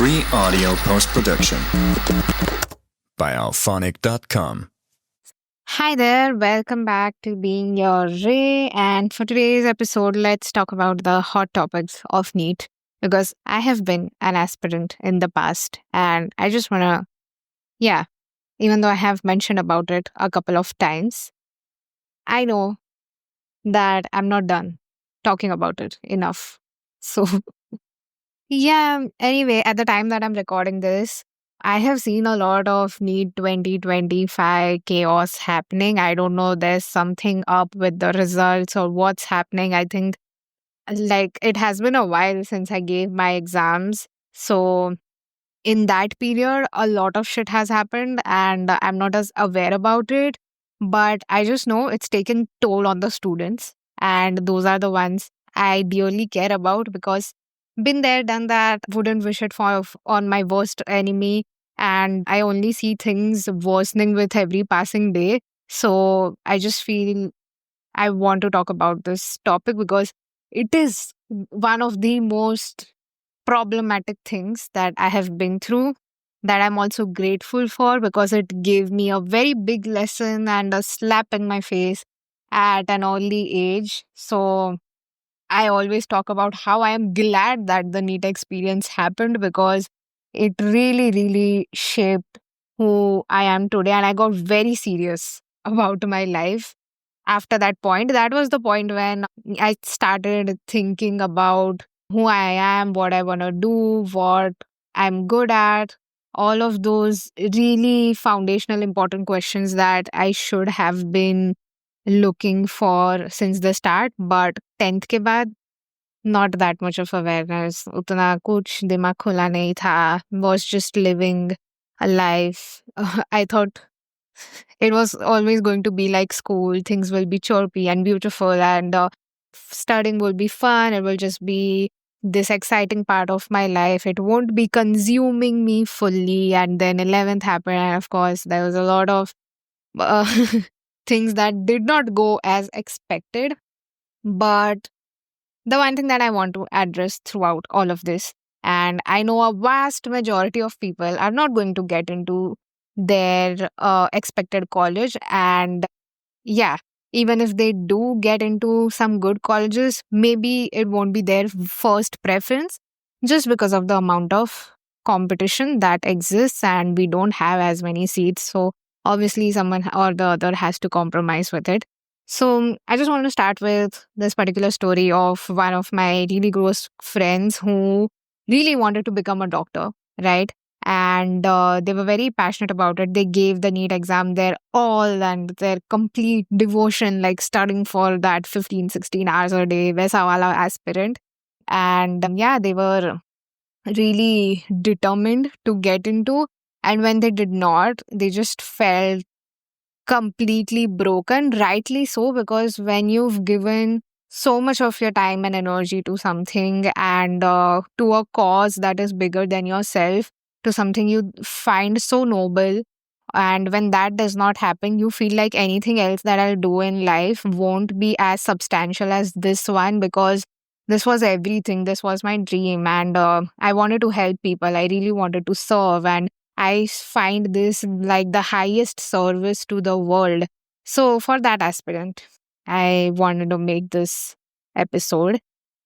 Free audio post-production by alphonic.com. Hi there, welcome back to Being Your Ray. And for today's episode, let's talk about the hot topics of NEET because I have been an aspirant in the past. And I just want to, even though I have mentioned about it a couple of times, I know that I'm not done talking about it enough. So, anyway, at the time that I'm recording this, I have seen a lot of NEET 2025 chaos happening. I don't know, there's something up with the results or what's happening. I think it has been a while since I gave my exams. So in that period, a lot of shit has happened and I'm not as aware about it. But I just know it's taken toll on the students. And those are the ones I dearly care about because been there, done that, wouldn't wish it for on my worst enemy. And I only see things worsening with every passing day. So I just feel I want to talk about this topic because it is one of the most problematic things that I have been through that I'm also grateful for because it gave me a very big lesson and a slap in my face at an early age. So I always talk about how I am glad that the NEET experience happened because it really, really shaped who I am today. And I got very serious about my life after that point. That was the point when I started thinking about who I am, what I want to do, what I'm good at, all of those really foundational important questions that I should have been looking for since the start. But 10th के बाद not that much of awareness. उतना कुछ दिमाग खुला नहीं था. Was just living a life. I thought it was always going to be like school. Things will be chirpy and beautiful, and studying will be fun. It will just be this exciting part of my life. It won't be consuming me fully. And then 11th happened, and of course, there was a lot of uh, things that did not go as expected. But the one thing that I want to address throughout all of this, and I know a vast majority of people are not going to get into their expected college. And yeah, even if they do get into some good colleges, maybe it won't be their first preference just because of the amount of competition that exists and we don't have as many seats. So obviously, someone or the other has to compromise with it. So I just want to start with this particular story of one of my really close friends who really wanted to become a doctor, right? And they were very passionate about it. They gave the NEET exam their all and their complete devotion, like studying for that 15, 16 hours a day, Vaisa wala aspirant. And they were really determined to get into. And when they did not, they just felt completely broken, rightly so, because when you've given so much of your time and energy to something and to a cause that is bigger than yourself, to something you find so noble, and when that does not happen, you feel like anything else that I'll do in life won't be as substantial as this one because this was everything. This was my dream, and I wanted to help people. I really wanted to serve, and I find this like the highest service to the world. So, for that aspirant, I wanted to make this episode.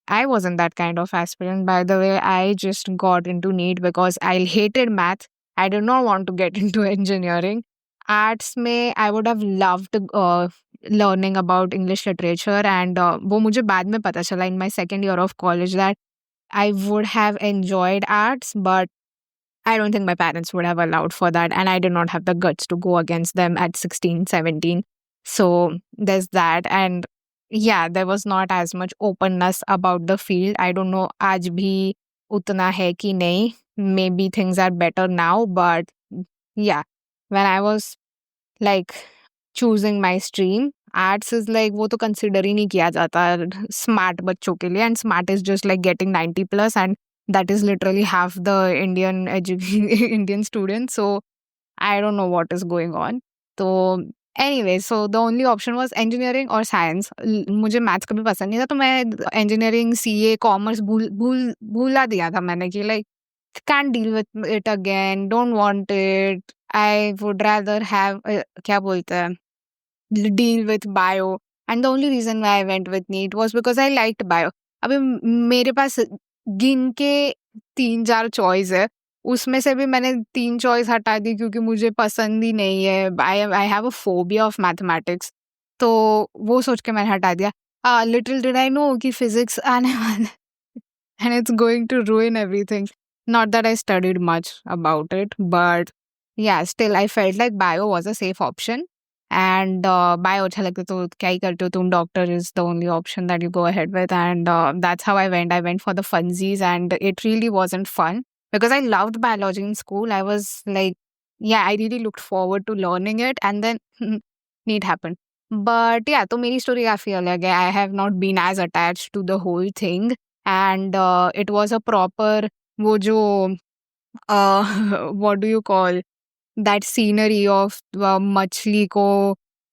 I wasn't that kind of aspirant, by the way. I just got into NEET because I hated math. I did not want to get into engineering. Arts में I would have loved learning about English literature, and वो मुझे बाद में पता चला in my second year of college that I would have enjoyed arts, but I don't think my parents would have allowed for that. And I did not have the guts to go against them at 16, 17. So there's that. And there was not as much openness about the field. I don't know, aaj bhi utna hai ki nahi. Maybe things are better now. But when I was like choosing my stream, arts is like वो तो consider ही नहीं किया जाता smart बच्चों के लिए, and smart is just like getting 90 plus, and that is literally half the Indian Indian students. So I don't know what is going on. So anyway, so the only option was engineering or science. मुझे maths कभी पसंद नहीं था, तो मैं engineering, CA, commerce भूला दिया था मैंने कि like can't deal with it again, don't want it. I would rather have क्या बोलते हैं, deal with bio. And the only reason why I went with NEET was because I liked bio. अभी मेरे पास गिन के 3-4 चॉइस है, उसमें से भी मैंने 3 चॉइस हटा दी क्योंकि मुझे पसंद ही नहीं है. I have a phobia of mathematics, तो वो सोच के मैंने हटा दिया. लिटिल डिड आई नो कि फिजिक्स आने वाला है and it's going to ruin everything. Not that I studied much about it, but yeah, still I felt like bio was a safe option. And bio अच्छा लगता तो क्या ही करते हो तुम, doctor is the only option that you go ahead with. And that's how I went. I went for the funsies, and it really wasn't fun because I loved biology in school. I was like, yeah, I really looked forward to learning it, and then need happened. But yeah, तो मेरी story काफी अलग है. I have not been as attached to the whole thing. And it was a proper वो जो what do you call that scenery of मछली को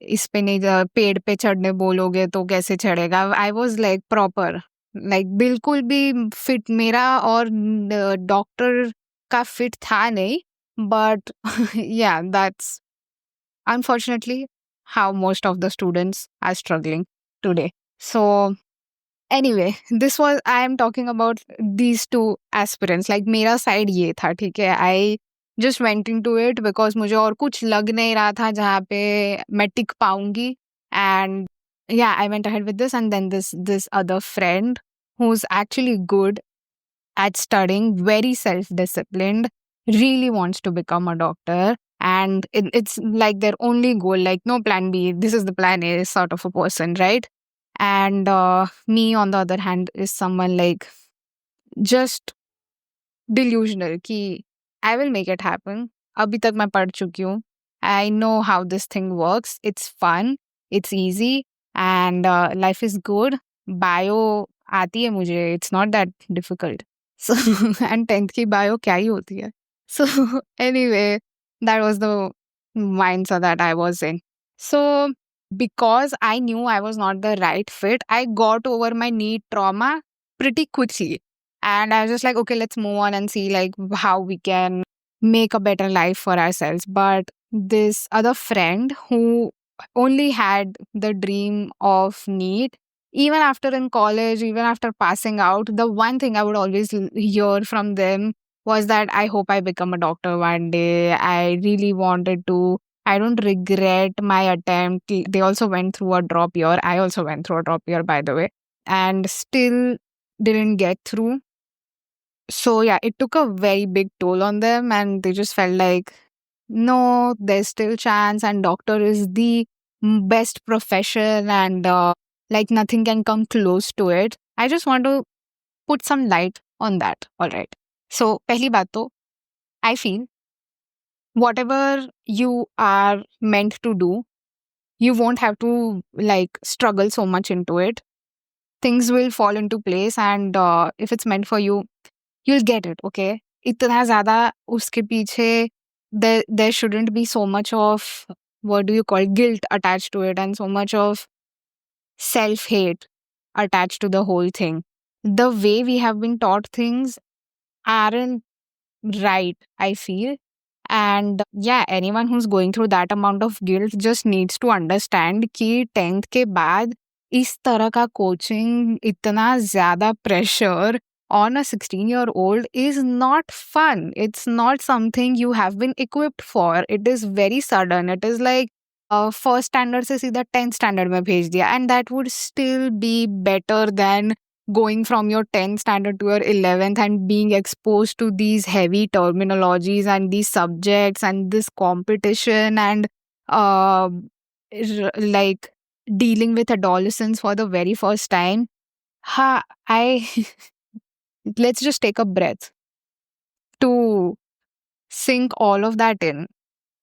इस पे नहीं पेड़ पे चढ़ने बोलोगे तो कैसे चढ़ेगा. I was like proper, like बिल्कुल भी फिट मेरा और डॉक्टर का फिट था नहीं. बट या that's unfortunately how most of the students are struggling today. So anyway, this was I am talking about these two aspirants. Like मेरा side ये था, ठीक है. I just went into it because मुझे और कुछ लग नहीं रहा था जहाँ पे मैं टिक पाऊंगी. And yeah, I went ahead with this. And then this other friend who's actually good at studying, very self-disciplined, really wants to become a doctor. And it's like their only goal, like no plan B, this is the plan A sort of a person, right? And me, on the other hand, is someone like just delusional कि I will make it happen. अभी तक मैं पढ़ चुकी हूँ. I know how this thing works. It's fun. It's easy. And life is good. Bio आती है मुझे. It's not that difficult. So, and 10th की bio क्या ही होती है. So, anyway, that was the mindset that I was in. So, because I knew I was not the right fit, I got over my NEET trauma pretty quickly. And I was just like, okay, let's move on and see like how we can make a better life for ourselves. But this other friend who only had the dream of NEET, even after in college, even after passing out, the one thing I would always hear from them was that I hope I become a doctor one day. I really wanted to. I don't regret my attempt. They also went through a drop year. I also went through a drop year, by the way, and still didn't get through. So yeah, it took a very big toll on them, and they just felt like, no, there's still chance, and doctor is the best profession, and like nothing can come close to it. I just want to put some light on that. All right. So पहली बात तो I feel whatever you are meant to do, you won't have to like struggle so much into it. Things will fall into place, and if it's meant for you, you'll get it. Okay, इतना ज़्यादा उसके पीछे there shouldn't be so much of, what do you call, guilt attached to it, and so much of self-hate attached to the whole thing. The way we have been taught things aren't right, I feel. And yeah, anyone who's going through that amount of guilt just needs to understand कि 10th के बाद इस तरह का coaching, इतना ज़्यादा pressure on a 16-year-old is not fun. It's not something you have been equipped for. It is very sudden. It is like first standard से सीधा 10th standard में भेज दिया. And that would still be better than going from your 10th standard to your 11th and being exposed to these heavy terminologies and these subjects and this competition and like dealing with adolescents for the very first time. Let's just take a breath to sink all of that in.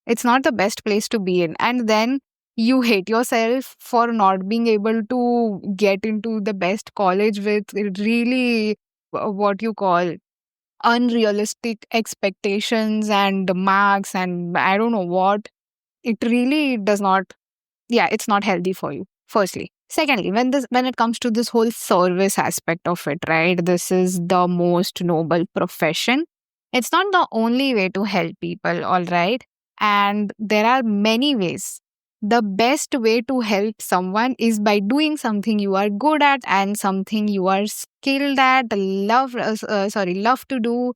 It's not the best place to be in. And then you hate yourself for not being able to get into the best college with really what you call unrealistic expectations and marks and I don't know what. It really does not, yeah, it's not healthy for you, firstly. Secondly, when it comes to this whole service aspect of it, right? This is the most noble profession. It's not the only way to help people, all right? And there are many ways. The best way to help someone is by doing something you are good at and something you are skilled at, love to do,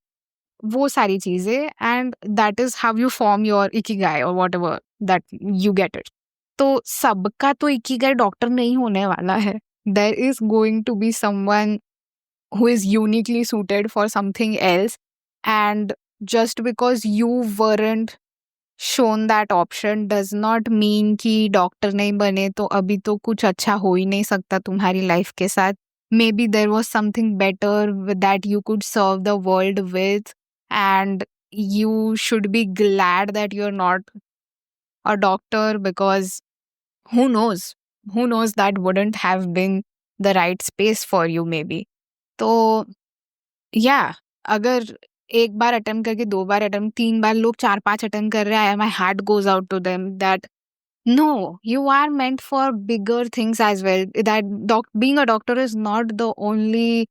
वो सारी चीजें, and that is how you form your ikigai or whatever that you get it. तो सबका तो ikigai doctor नहीं होने वाला है. There is going to be someone who is uniquely suited for something else, and just because you weren't shown that option does not mean कि doctor नहीं बने तो अभी तो कुछ अच्छा हो ही नहीं सकता तुम्हारी लाइफ के साथ. Maybe there was something better that you could serve the world with, and you should be glad that you're not a doctor, because who knows? Who knows, that wouldn't have been the right space for you maybe. तो या अगर एक बार attempt करके 2 बार attempt 3 बार लोग 4-5 attempt कर रहे हैं, my heart goes out to them that no, you are meant for bigger things as well. That being a doctor is not the only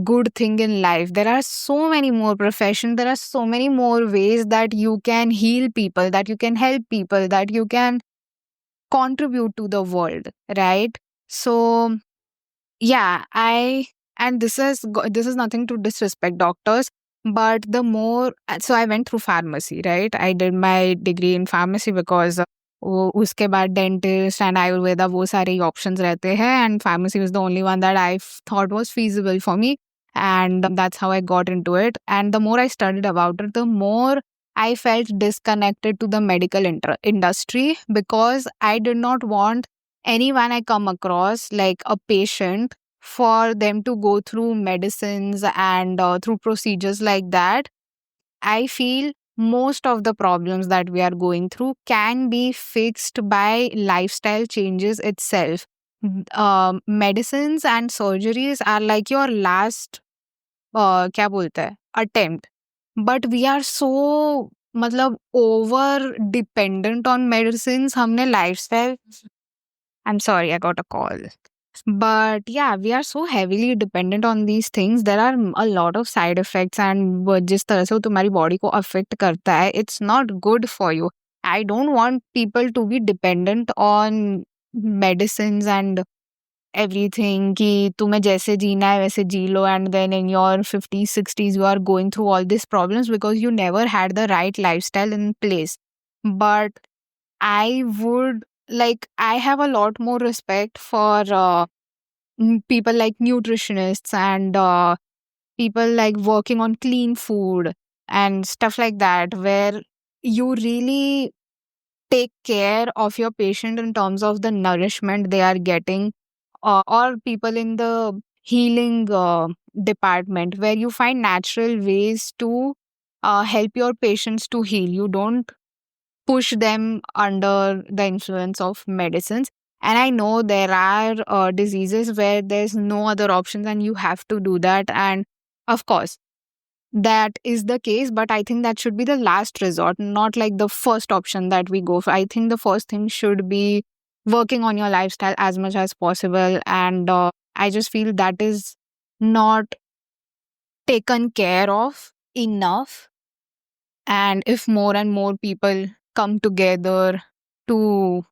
good thing in life. There are so many more professions. There are so many more ways that you can heal people, that you can help people, that you can contribute to the world, right? So yeah, and this is nothing to disrespect doctors, but the more, so I went through pharmacy, right? I did my degree in pharmacy because उसके बाद dentist and Ayurveda वो सारे ही options रहते हैं, and pharmacy was the only one that I thought was feasible for me, and that's how I got into it. And the more I studied about it, the more I felt disconnected to the medical industry, because I did not want anyone I come across, like a patient, for them to go through medicines and through procedures like that. I feel most of the problems that we are going through can be fixed by lifestyle changes itself. Medicines and surgeries are like your last क्या बोलते हैं attempt, but we are so मतलब over dependent on medicines. हमने lifestyle, I'm sorry, I got a call. But yeah, we are so heavily dependent on these things. There are a lot of side effects, and जिस तरह से वो तुम्हारी body को affect करता है, it's not good for you. I don't want people to be dependent on medicines and everything कि तुम्हें जैसे जीना है वैसे जी लो, and then in your 50s 60s you are going through all these problems because you never had the right lifestyle in place. But I would, like, I have a lot more respect for people like nutritionists and people like working on clean food and stuff like that, where you really take care of your patient in terms of the nourishment they are getting, or people in the healing department, where you find natural ways to help your patients to heal. You don't push them under the influence of medicines. And I know there are diseases where there's no other options and you have to do that. And of course, that is the case, but I think that should be the last resort, not like the first option that we go for. I think the first thing should be working on your lifestyle as much as possible. And I just feel that is not taken care of enough. And if more and more people come together to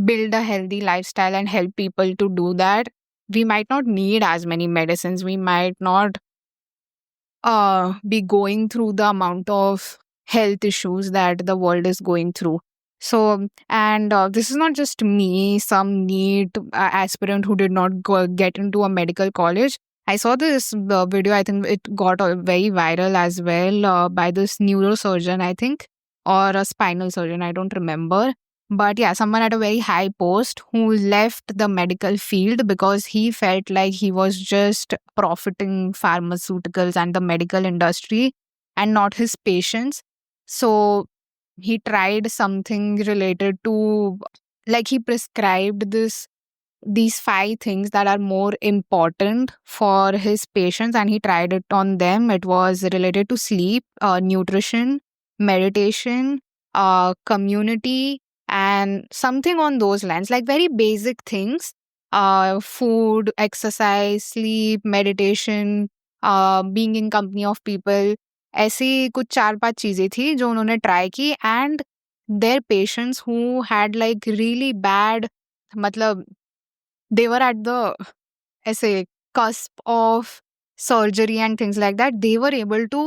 build a healthy lifestyle and help people to do that, we might not need as many medicines. We might not be going through the amount of health issues that the world is going through. So, and this is not just me, some NEET aspirant who did not get into a medical college. I saw this video, I think it got very viral as well, by this neurosurgeon, I think, or a spinal surgeon, I don't remember. But yeah, someone at a very high post who left the medical field because he felt like he was just profiting pharmaceuticals and the medical industry and not his patients. So he tried something related to, like, he prescribed these 5 things that are more important for his patients, and he tried it on them. It was related to sleep, nutrition, meditation, community, and something on those lines, like very basic things. Food, exercise, sleep, meditation, being in company of people. ऐसी कुछ 4-5 चीज़ें थी जो उन्होंने try की and their patients who had like really bad, मतलब they were at the ऐसे cusp of surgery and things like that, they were able to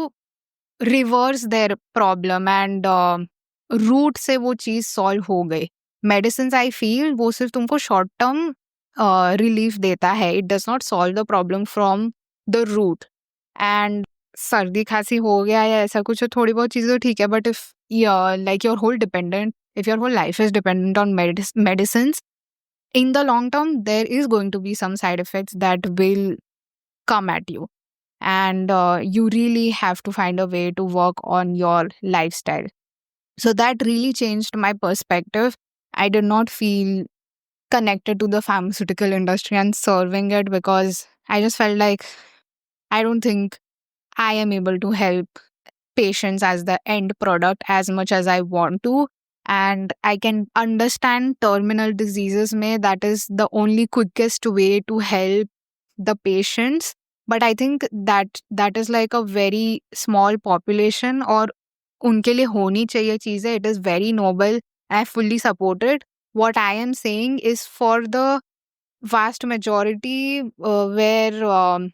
reverse their problem and root से वो चीज़ सॉल्व हो गई. मेडिसिन्स आई फील वो सिर्फ तुमको short term relief देता है, it does not solve the problem from the root. And सर्दी खांसी हो गया या ऐसा कुछ थोड़ी बहुत चीज़ें तो ठीक है, but if like your whole dependent, if your whole life is dependent on medicines, in the long term there is going to be some side effects that will come at you, and you really have to find a way to work on your lifestyle. So that really changed my perspective. I did not feel connected to the pharmaceutical industry and serving it, because I just felt like I don't think I am able to help patients as the end product as much as I want to. And I can understand terminal diseases may that is the only quickest way to help the patients. But I think that is like a very small population, or उनके लिए होनी चाहिए चीज़ें. It is very noble. I fully support it. What I am saying is for the vast majority where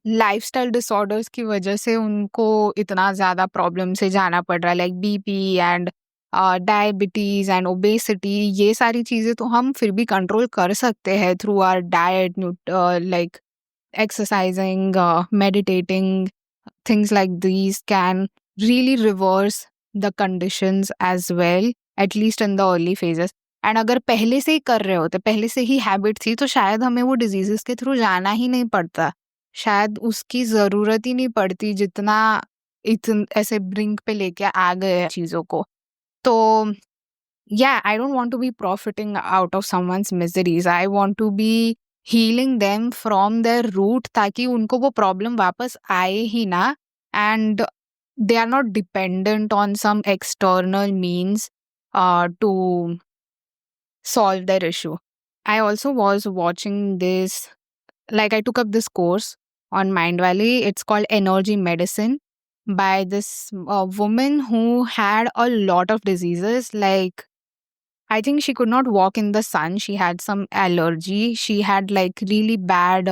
lifestyle disorders की वजह से उनको इतना ज़्यादा प्रॉब्लम से जाना पड़ रहा है, like BP and diabetes and obesity. ये सारी चीज़ें तो हम फिर भी कंट्रोल कर सकते हैं through our diet, like exercising, meditating, things like these can really reverse the conditions as well, at least in the early phases. And अगर पहले से ही कर रहे होते, पहले से ही हैबिट थी, तो शायद हमें वो डिजीजेस के थ्रू जाना ही नहीं पड़ता, शायद उसकी ज़रूरत ही नहीं पड़ती जितना ऐसे ब्रिंक पे लेके आ गए हैं चीज़ों को. तो yeah, I don't want to be profiting out of someone's miseries. I want to be healing them from their root, ताकि उनको वो प्रॉब्लम वापस आए ही ना, and they are not dependent on some external means to solve their issue. I also was watching this, like I took up this course on Mind Valley. It's called Energy Medicine by this woman who had a lot of diseases. Like, I think she could not walk in the sun. She had some allergy. She had like really bad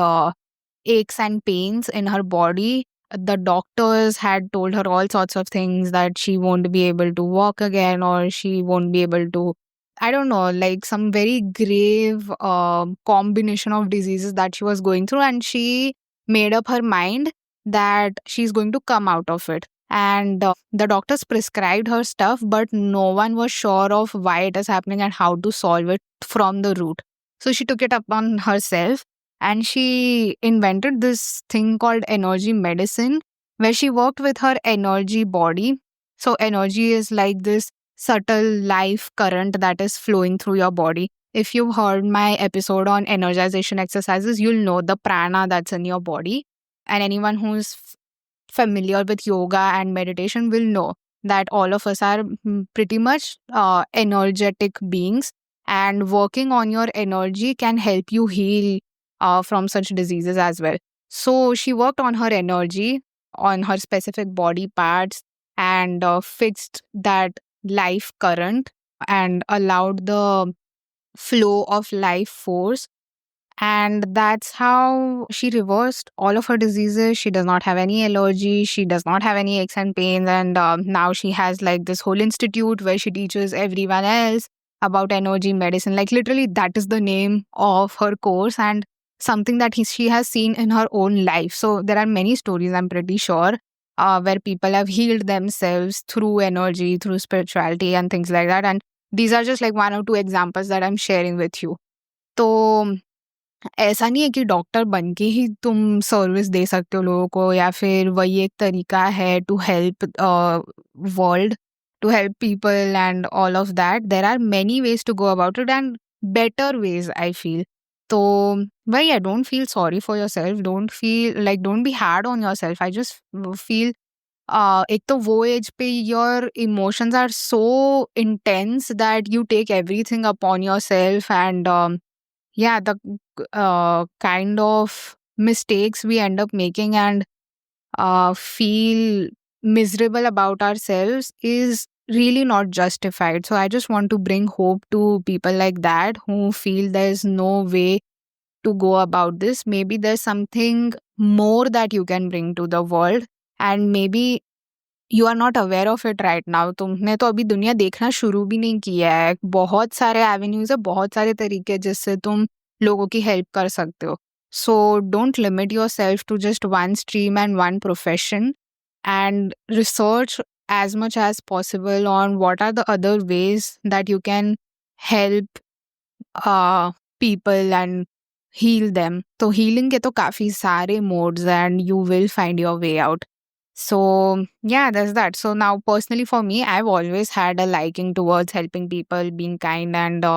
aches and pains in her body. The doctors had told her all sorts of things, that she won't be able to walk again, or she won't be able to, I don't know, like some very grave combination of diseases that she was going through. And she made up her mind that she's going to come out of it. And the doctors prescribed her stuff, but no one was sure of why it is happening and how to solve it from the root. So she took it upon herself and she invented this thing called energy medicine, where she worked with her energy body. So energy is like this subtle life current that is flowing through your body. If you've heard my episode on energization exercises, you'll know the prana that's in your body. And anyone who's familiar with yoga and meditation will know that all of us are pretty much energetic beings, and working on your energy can help you heal from such diseases as well. So she worked on her energy, on her specific body parts, and fixed that life current and allowed the flow of life force. And that's how she reversed all of her diseases. She does not have any allergy. She does not have any aches and pains. And now she has like this whole institute where she teaches everyone else about energy medicine. Like literally, that is the name of her course, and something that she has seen in her own life. So there are many stories, I'm pretty sure, where people have healed themselves through energy, through spirituality, and things like that. And these are just like one or two examples that I'm sharing with you. तो ऐसा नहीं है कि doctor बन के ही तुम service दे सकते हो लोगों को, या फिर वही एक तरीका है to help world, to help people and all of that. There are many ways to go about it and better ways, I feel. तो वही, I don't feel sorry for yourself, don't be hard on yourself. I just feel एक तो वो एज पे your emotions are so intense that you take everything upon yourself, and yeah, the kind of mistakes we end up making and feel miserable about ourselves is really not justified. So I just want to bring hope to people like that who feel there's no way to go about this. Maybe there's something more that you can bring to the world, and maybe you are not aware of it right now. तुमने तो अभी दुनिया देखना शुरू भी नहीं किया है. बहुत सारे एवेन्यूज है, बहुत सारे तरीके जिससे तुम लोगों की हेल्प कर सकते हो. So don't limit yourself to just one stream and one profession, and research as much as possible on what are the other ways that you can help people and heal them. तो healing के तो काफी सारे modes and you will find your way out. So yeah, there's that. So now personally for me, I've always had a liking towards helping people, being kind, and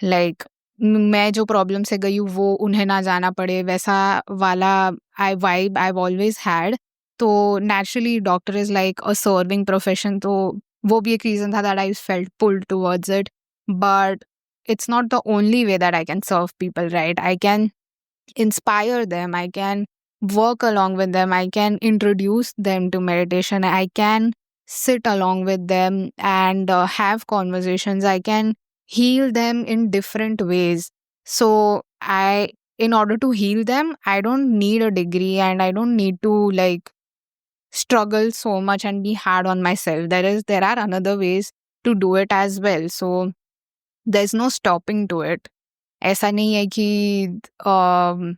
like मैं जो problem से गई हूँ वो उन्हें ना जाना पड़े, वैसा वाला आई वाइब आई ऑलवेज हैड. तो naturally doctor is like a serving profession, तो वो भी एक रीजन था that I felt pulled towards it. But it's not the only way that I can serve people, right? I can inspire them, I can work along with them, I can introduce them to meditation, I can sit along with them and have conversations, I can heal them in different ways. So in order to heal them, I don't need a degree and I don't need to like struggle so much and be hard on myself. There are another ways to do it as well. So there's no stopping to it. ऐसा नहीं है कि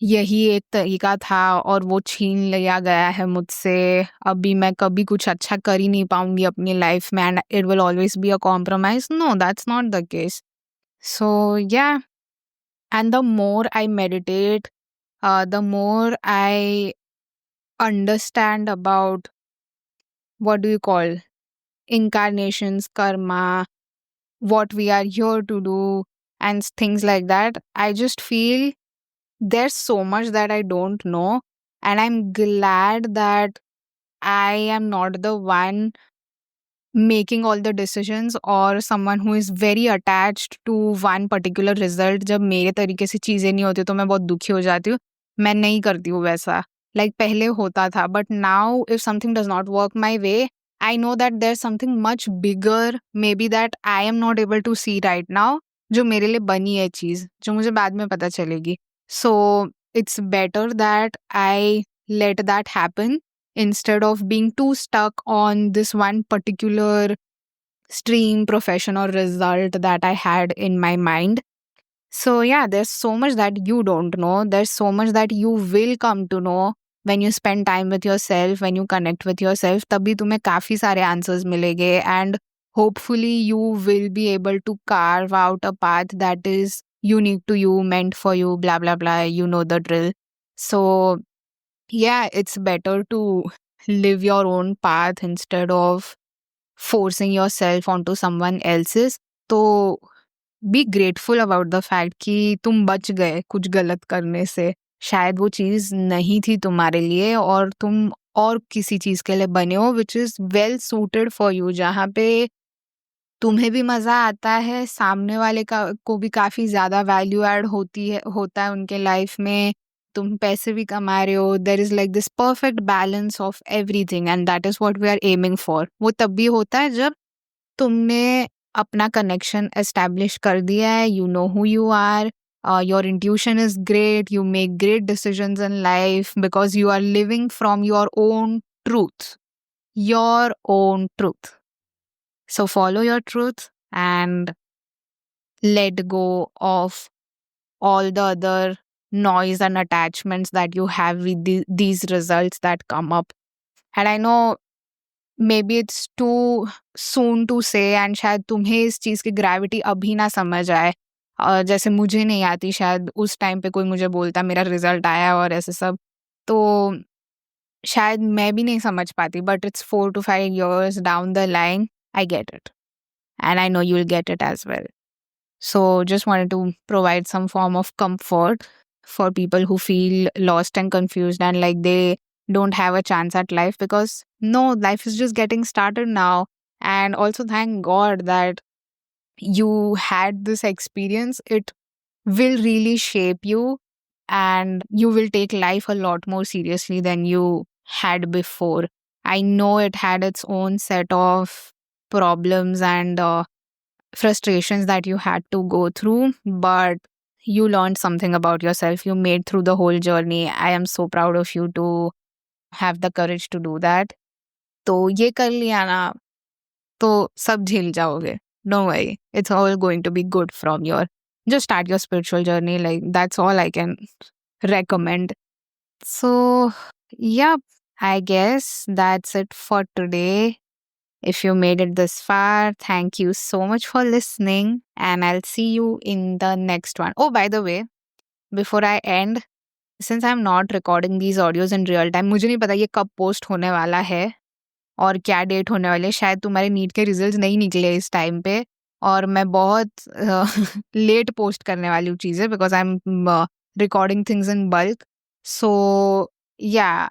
यही एक तरीका था और वो छीन लिया गया है मुझसे, अभी मैं कभी कुछ अच्छा कर ही नहीं पाऊंगी अपनी लाइफ में and it will always be a compromise. No, that's not the case. So yeah, and the more I meditate, the more I understand about what do you call incarnations, karma, what we are here to do, and things like that, I just feel there's so much that I don't know, and I'm glad that I am not the one making all the decisions or someone who is very attached to one particular result. जब मेरे तरीके से चीज़ें नहीं होती तो मैं बहुत दुखी हो जाती हूँ. मैं नहीं करती हूँ वैसा. Like पहले होता था, but now if something does not work my way, I know that there's something much bigger maybe that I am not able to see right now, जो मेरे लिए बनी है चीज़, जो मुझे बाद में पता चलेगी. So it's better that I let that happen instead of being too stuck on this one particular stream, profession, or result that I had in my mind. So yeah, there's so much that you don't know. There's so much that you will come to know when you spend time with yourself, when you connect with yourself. तभी तुम्हें काफी सारे answers मिलेंगे and hopefully you will be able to carve out a path that is unique to you, meant for you, blah blah blah. You know the drill. So yeah, it's better to live your own path instead of forcing yourself onto someone else's. तो be grateful about the fact कि तुम बच गए कुछ गलत करने से. शायद वो चीज़ नहीं थी तुम्हारे लिए और तुम और किसी चीज़ के लिए बने हो which is well suited for you, जहाँ पे तुम्हें भी मज़ा आता है, सामने वाले को भी काफ़ी ज़्यादा वैल्यू ऐड होता है उनके लाइफ में, तुम पैसे भी कमा रहे हो. There is like this perfect balance of everything and that is what we are aiming for. वो तब भी होता है जब तुमने अपना कनेक्शन एस्टैब्लिश कर दिया है. You know who you are, your intuition is great, you make great decisions in life because you are living from your own truth. Your own truth. So follow your truth and let go of all the other noise and attachments that you have with these results that come up. And I know maybe it's too soon to say and शायद तुम्हें इस चीज़ की gravity अभी ना समझ आए, जैसे मुझे नहीं आती. शायद उस टाइम पे कोई मुझे बोलता मेरा रिजल्ट आया और ऐसे सब, तो शायद मैं भी नहीं समझ पाती. But it's 4 to 5 years down the line, I get it. And I know you'll get it as well. So just wanted to provide some form of comfort for people who feel lost and confused and like they don't have a chance at life, because no, life is just getting started now. And also thank God that you had this experience. It will really shape you and you will take life a lot more seriously than you had before. I know it had its own set of problems and frustrations that you had to go through, but you learned something about yourself. You made through the whole journey. I am so proud of you to have the courage to do that. तो ये कर लिया ना, तो सब झेल जाओगे. Don't worry. It's all going to be good from your. Just start your spiritual journey. Like, that's all I can recommend. So, yeah, I guess that's it for today. If you made it this far, thank you so much for listening, and I'll see you in the next one. Oh, by the way, before I end, since I'm not recording these audios in real time, मुझे नहीं पता ये कब post होने वाला है और क्या डेट होने वाली है. शायद तुम्हारे नीट के रिजल्ट्स नहीं निकले इस टाइम पे और मैं बहुत लेट पोस्ट करने वाली हूँ चीज़ें, because I am recording things in bulk. So yeah,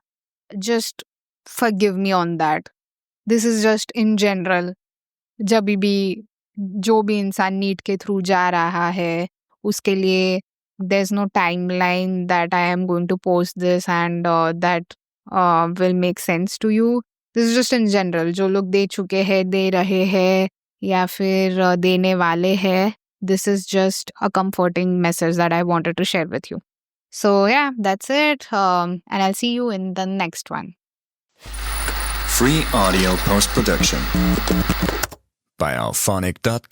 just forgive me on that. This is just in general. जब भी जो भी इंसान नीट के थ्रू जा रहा है उसके लिए there's no timeline that I am going to post this and that will make sense to you. This is just in general. जो लोग दे चुके हैं, दे रहे हैं या फिर देने वाले हैं, this is just a comforting message that I wanted to share with you. So yeah, that's it. And I'll see you in the next one. Free audio post-production by alphonic.com.